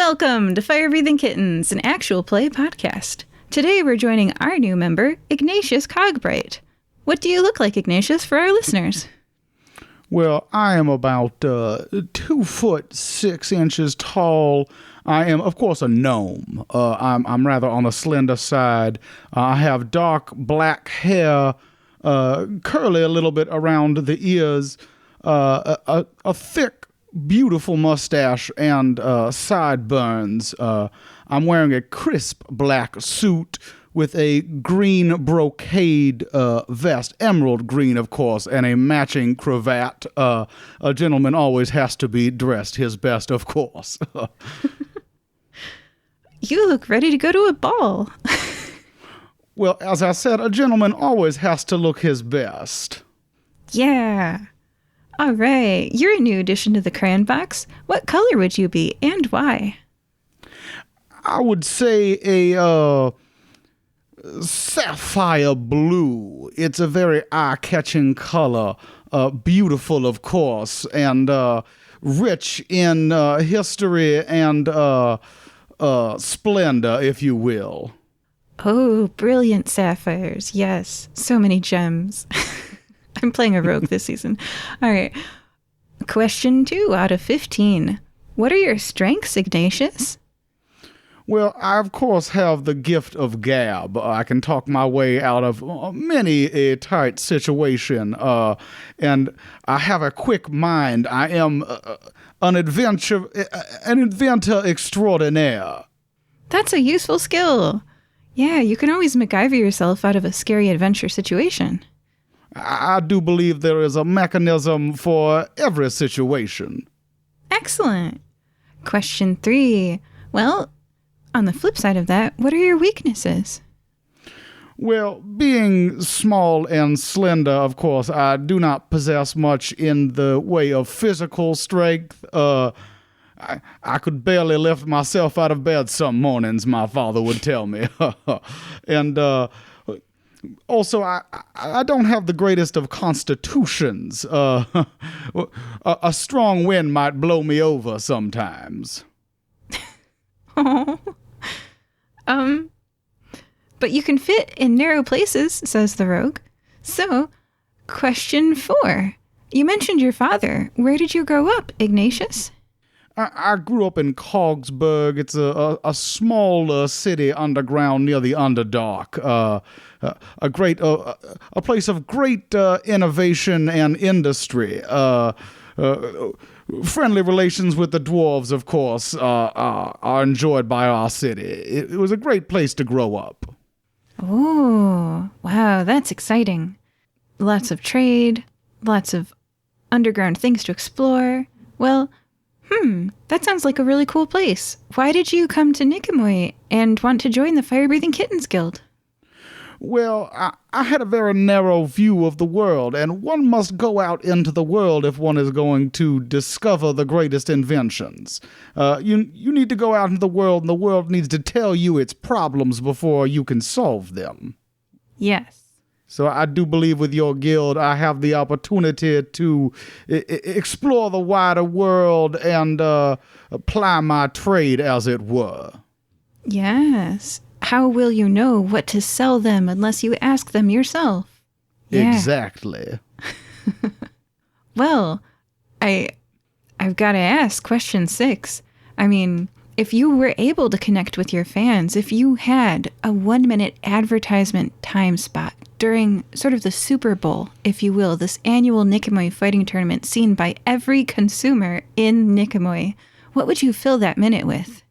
Welcome to Fire Breathing Kittens, an actual play podcast. Today we're joining our new member, Ignatious Cogbright. What do you look like, Ignatious, for our listeners? Well, I am about 2'6" tall. I am, of course, a gnome. I'm rather on the slender side. I have dark black hair, curly a little bit around the ears, a thick, beautiful mustache, and sideburns. I'm wearing a crisp black suit with a green brocade vest, emerald green, of course, and a matching cravat. A gentleman always has to be dressed his best, of course. You look ready to go to a ball. Well, as I said, a gentleman always has to look his best. Yeah. All right. You're a new addition to the crayon box. What color would you be, and why? I would say a sapphire blue. It's a very eye-catching color. Beautiful, of course, and rich in history and splendor, if you will. Oh, brilliant sapphires. Yes. So many gems. I'm playing a rogue this season. All right. Question 2 out of 15. What are your strengths, Ignatious? Well, I, of course, have the gift of gab. I can talk my way out of many a tight situation. And I have a quick mind. I am an inventor extraordinaire. That's a useful skill. Yeah, you can always MacGyver yourself out of a scary adventure situation. I do believe there is a mechanism for every situation. Excellent. Question 3. Well, on the flip side of that, what are your weaknesses? Well, being small and slender, of course, I do not possess much in the way of physical strength. I could barely lift myself out of bed some mornings, my father would tell me. And also, I don't have the greatest of constitutions. A strong wind might blow me over sometimes. Oh. But you can fit in narrow places, says the rogue. So, question 4. You mentioned your father. Where did you grow up, Ignatious? I grew up in Cogsburg. It's a small city underground near the Underdark. A place of great innovation and industry. Friendly relations with the dwarves, of course, are enjoyed by our city. It was a great place to grow up. Oh, wow, that's exciting. Lots of trade, lots of underground things to explore. Well, that sounds like a really cool place. Why did you come to Nicomoy and want to join the Fire-Breathing Kittens Guild? Well, I had a very narrow view of the world, and one must go out into the world if one is going to discover the greatest inventions. You need to go out into the world, and the world needs to tell you its problems before you can solve them. Yes. So I do believe with your guild, I have the opportunity to explore the wider world and apply my trade, as it were. Yes. How will you know what to sell them unless you ask them yourself? Yeah. Exactly. Well, I've got to ask question 6. I mean, if you were able to connect with your fans, if you had a 1-minute advertisement time spot during sort of the Super Bowl, if you will, this annual Nicomoy fighting tournament seen by every consumer in Nicomoy, what would you fill that minute with?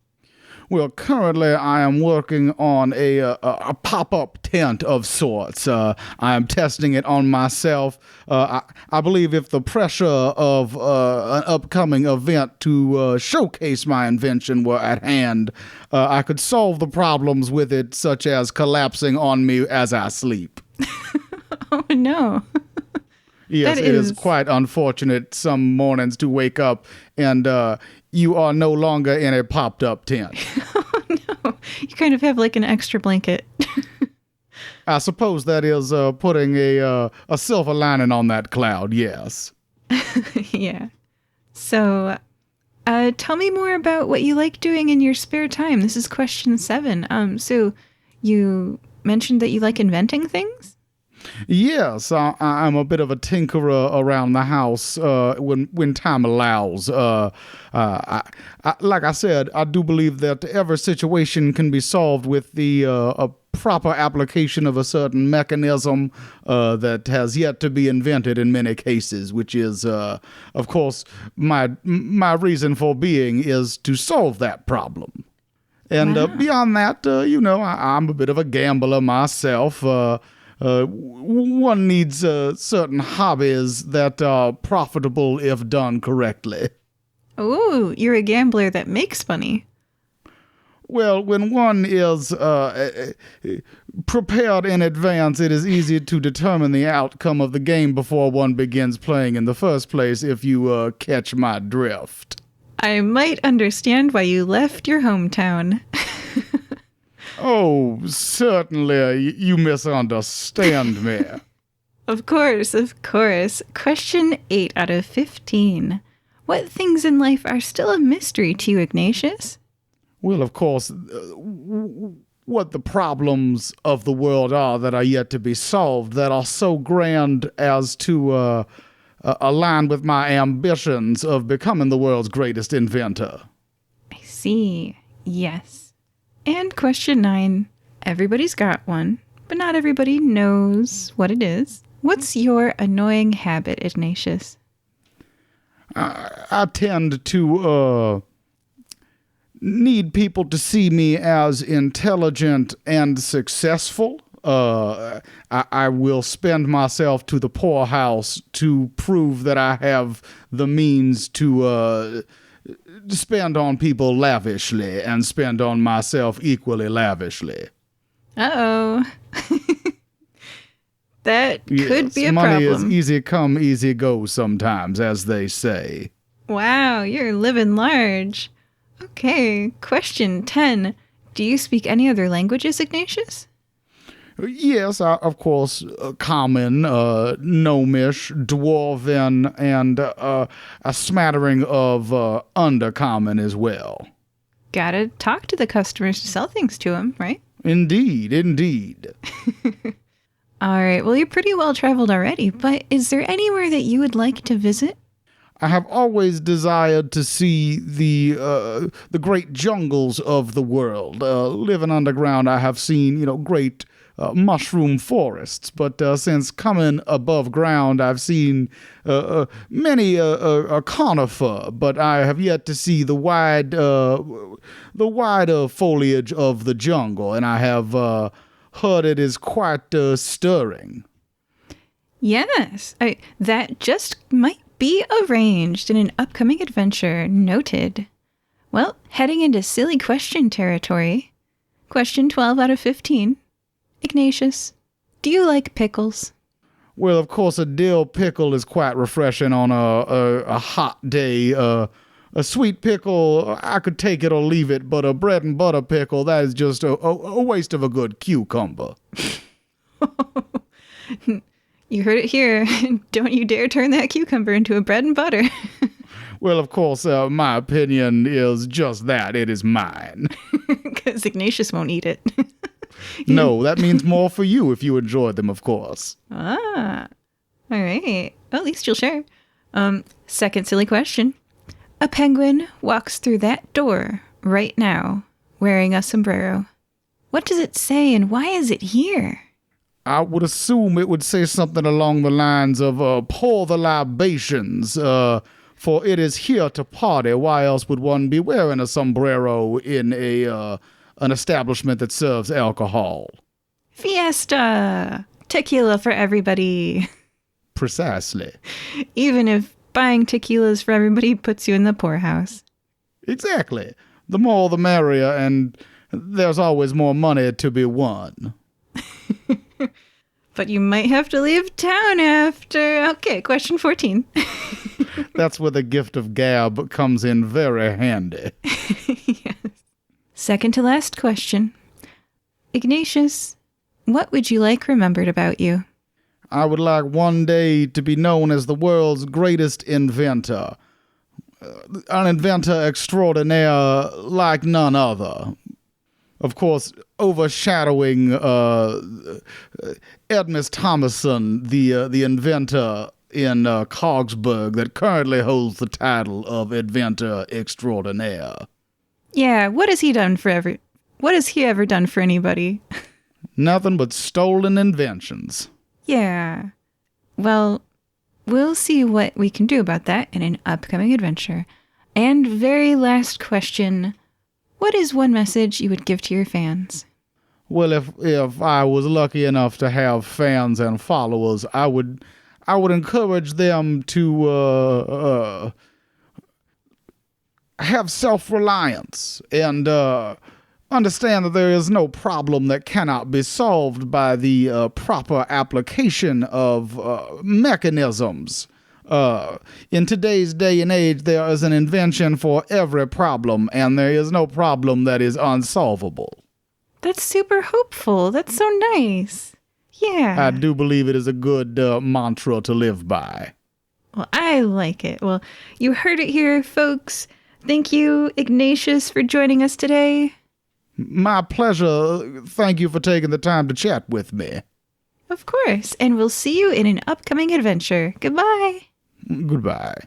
Well, currently I am working on a pop-up tent of sorts. I am testing it on myself. I believe if the pressure of an upcoming event to showcase my invention were at hand, I could solve the problems with it, such as collapsing on me as I sleep. Oh, no. Yes, it is quite unfortunate some mornings to wake up and you are no longer in a popped-up tent. Oh, no. You kind of have like an extra blanket. I suppose that is putting a silver lining on that cloud, yes. Yeah. So, Tell me more about what you like doing in your spare time. This is question 7. So you mentioned that you like inventing things? Yes, I'm a bit of a tinkerer around the house when time allows. Like I said, I do believe that every situation can be solved with the a proper application of a certain mechanism that has yet to be invented in many cases, which is, of course, my reason for being is to solve that problem. And beyond that, I'm a bit of a gambler myself. One needs certain hobbies that are profitable if done correctly. Oh, you're a gambler that makes money. Well, when one is prepared in advance, it is easy to determine the outcome of the game before one begins playing in the first place, if you catch my drift. I might understand why you left your hometown. Oh, certainly you misunderstand me. Of course, of course. Question 8 out of 15. What things in life are still a mystery to you, Ignatius? Well, of course, what the problems of the world are that are yet to be solved, that are so grand as to align with my ambitions of becoming the world's greatest inventor. I see. Yes. And question 9. Everybody's got one, but not everybody knows what it is. What's your annoying habit, Ignatius? I tend to need people to see me as intelligent and successful. I will spend myself to the poorhouse to prove that I have the means to spend on people lavishly and spend on myself equally lavishly. Uh-oh. That could be a money problem. Is easy come, easy go sometimes, as they say. Wow, you're living large. Okay, question 10. Do you speak any other languages, Ignatius? Yes, of course, common, gnomish, dwarven, and a smattering of undercommon as well. Gotta talk to the customers to sell things to them, right? Indeed, indeed. All right, well, you're pretty well traveled already, but is there anywhere that you would like to visit? I have always desired to see the great jungles of the world. Living underground, I have seen, great mushroom forests, but since coming above ground, I've seen many a conifer, but I have yet to see the wider foliage of the jungle, and I have heard it is quite stirring. Yes, that just might be arranged in an upcoming adventure. Noted. Well, heading into silly question territory. Question 12 out of 15. Ignatius, do you like pickles? Well, of course, a dill pickle is quite refreshing on a hot day. A sweet pickle, I could take it or leave it, but a bread and butter pickle, that is just a waste of a good cucumber. You heard it here. Don't you dare turn that cucumber into a bread and butter. Well, of course, my opinion is just that. It is mine. Because Ignatius won't eat it. No, that means more for you if you enjoy them, of course. Ah, all right. Well, at least you'll share. Second silly question. A penguin walks through that door right now, wearing a sombrero. What does it say and why is it here? I would assume it would say something along the lines of, pour the libations, for it is here to party. Why else would one be wearing a sombrero in an establishment that serves alcohol? Fiesta! Tequila for everybody. Precisely. Even if buying tequilas for everybody puts you in the poorhouse. Exactly. The more the merrier, and there's always more money to be won. But you might have to leave town after. Okay, question 14. That's where the gift of gab comes in very handy. Yes. Second to last question. Ignatius, what would you like remembered about you? I would like one day to be known as the world's greatest inventor. an inventor extraordinaire like none other. Of course, overshadowing Edmus Thomason, the inventor in Cogsburg that currently holds the title of inventor extraordinaire. Yeah, what has he ever done for anybody? Nothing but stolen inventions. Yeah. Well, we'll see what we can do about that in an upcoming adventure. And very last question, what is one message you would give to your fans? Well, if I was lucky enough to have fans and followers, I would encourage them to have self-reliance and understand that there is no problem that cannot be solved by the proper application of mechanisms. In today's day and age, there is an invention for every problem, and there is no problem that is unsolvable. That's super hopeful. That's so nice. Yeah. I do believe it is a good mantra to live by. Well, I like it. Well, you heard it here, folks. Thank you, Ignatius, for joining us today. My pleasure. Thank you for taking the time to chat with me. Of course. And we'll see you in an upcoming adventure. Goodbye. Goodbye.